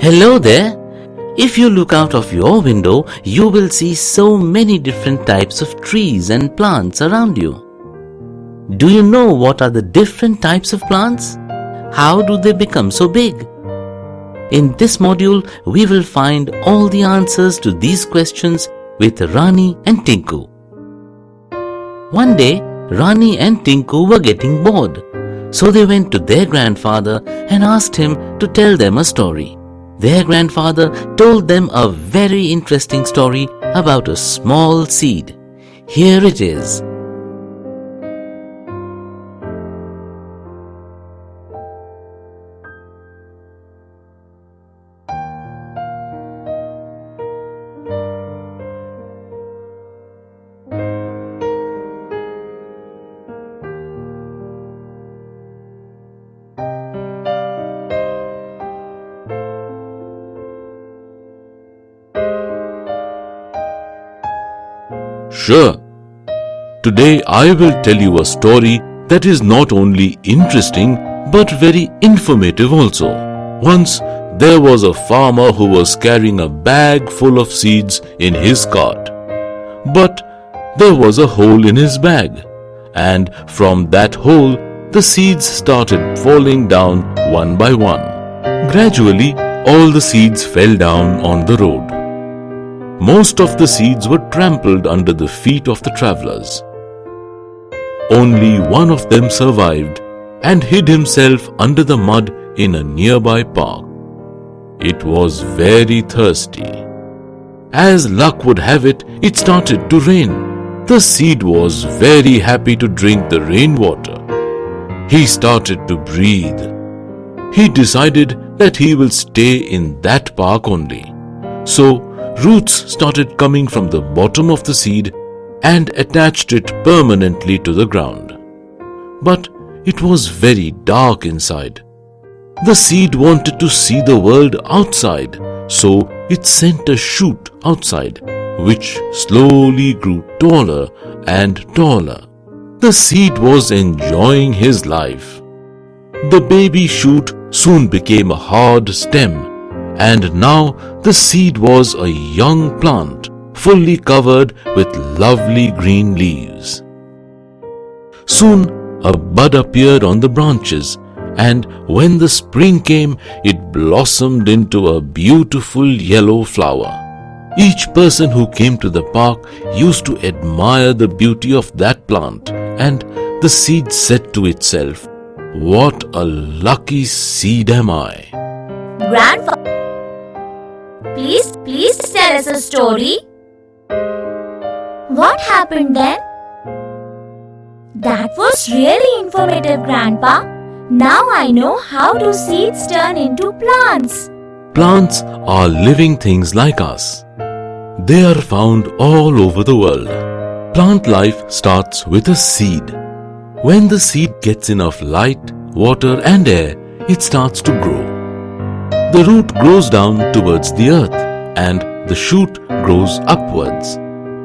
Hello there. If you look out of your window, you will see so many different types of trees and plants around you. Do you know what are the different types of plants? How do they become so big? In this module, we will find all the answers to these questions with Rani and Tinku. One day, Rani and Tinku were getting bored, so they went to their grandfather and asked him to tell them a story. Their grandfather told them a very interesting story about a small seed. Here it is. Sure. Today I will tell you a story that is not only interesting but very informative also. Once there was a farmer who was carrying a bag full of seeds in his cart. But there was a hole in his bag, and from that hole the seeds started falling down one by one. Gradually all the seeds fell down on the road. Most of the seeds were trampled under the feet of the travelers. Only one of them survived and hid himself under the mud in a nearby park. It was very thirsty. As luck would have it, it started to rain. The seed was very happy to drink the rainwater. He started to breathe. He decided that he will stay in that park only. So, roots started coming from the bottom of the seed and attached it permanently to the ground. But it was very dark inside. The seed wanted to see the world outside, so it sent a shoot outside, which slowly grew taller and taller. The seed was enjoying his life. The baby shoot soon became a hard stem, and now the seed was a young plant, fully covered with lovely green leaves. Soon a bud appeared on the branches, and when the spring came, it blossomed into a beautiful yellow flower. Each person who came to the park used to admire the beauty of that plant, and the seed said to itself, "What a lucky seed am I!" Grandfather, please tell us a story. What happened then? That was really informative, Grandpa. Now I know how do seeds turn into plants. Plants are living things like us. They are found all over the world. Plant life starts with a seed. When the seed gets enough light, water and air, it starts to grow. The root grows down towards the earth and the shoot grows upwards.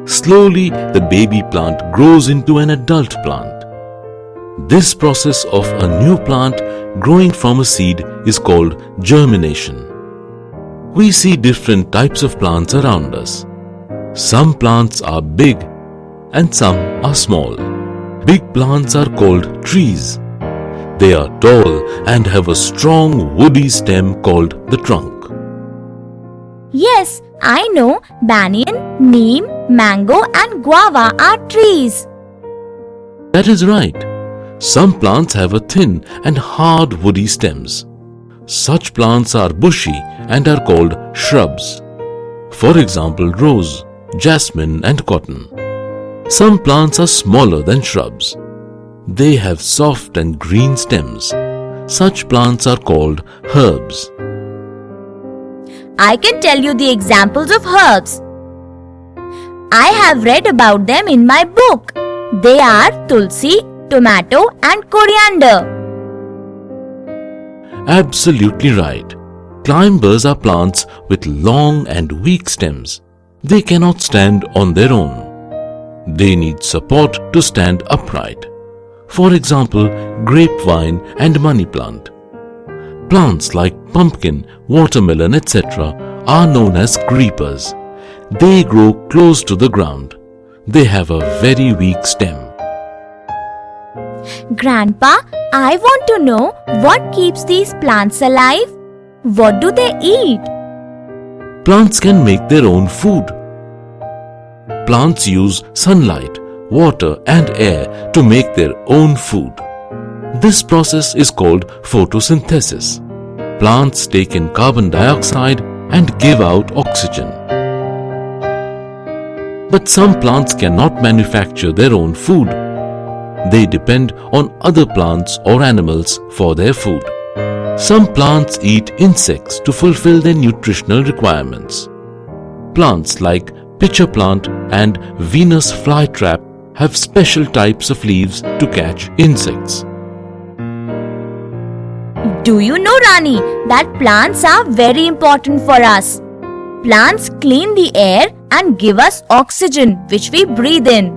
Slowly, the baby plant grows into an adult plant. This process of a new plant growing from a seed is called germination. We see different types of plants around us. Some plants are big and some are small. Big plants are called trees. They are tall and have a strong woody stem called the trunk. Yes, I know banyan, neem, mango and guava are trees. That is right. Some plants have a thin and hard woody stems. Such plants are bushy and are called shrubs. For example, rose, jasmine and cotton. Some plants are smaller than shrubs. They have soft and green stems. Such plants are called herbs. I can tell you the examples of herbs. I have read about them in my book. They are tulsi, tomato and coriander. Absolutely right. Climbers are plants with long and weak stems. They cannot stand on their own. They need support to stand upright. For example, grapevine and money plant. Plants like pumpkin, watermelon, etc. are known as creepers. They grow close to the ground. They have a very weak stem. Grandpa, I want to know what keeps these plants alive. What do they eat? Plants can make their own food. Plants use sunlight, water and air to make their own food. This process is called photosynthesis. Plants take in carbon dioxide and give out oxygen. But some plants cannot manufacture their own food. They depend on other plants or animals for their food. Some plants eat insects to fulfill their nutritional requirements. Plants like pitcher plant and Venus flytrap have special types of leaves to catch insects. Do you know, Rani, that plants are very important for us? Plants clean the air and give us oxygen which we breathe in.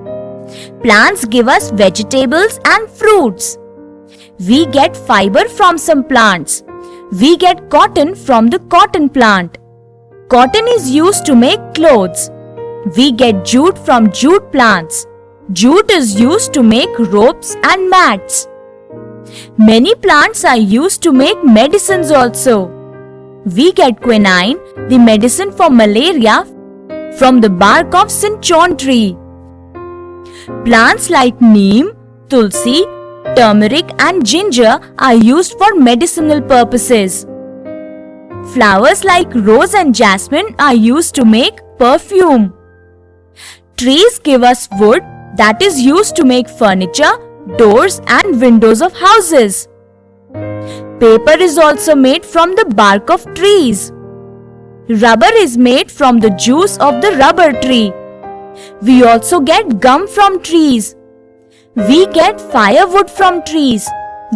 Plants give us vegetables and fruits. We get fiber from some plants. We get cotton from the cotton plant. Cotton is used to make clothes. We get jute from jute plants. Jute is used to make ropes and mats. Many plants are used to make medicines also. We get quinine, the medicine for malaria, from the bark of cinchona tree. Plants like neem, tulsi, turmeric and ginger are used for medicinal purposes. Flowers like rose and jasmine are used to make perfume. Trees give us wood that is used to make furniture, doors and windows of houses. Paper is also made from the bark of trees. Rubber is made from the juice of the rubber tree. We also get gum from trees. We get firewood from trees.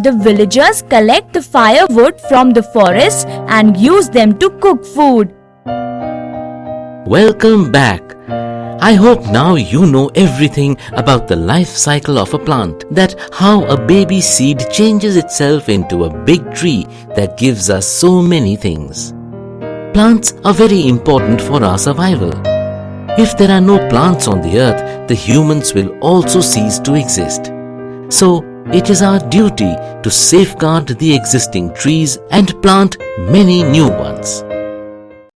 The villagers collect the firewood from the forest and use them to cook food. Welcome back. I hope now you know everything about the life cycle of a plant, that how a baby seed changes itself into a big tree that gives us so many things. Plants are very important for our survival. If there are no plants on the earth, the humans will also cease to exist. So, it is our duty to safeguard the existing trees and plant many new ones.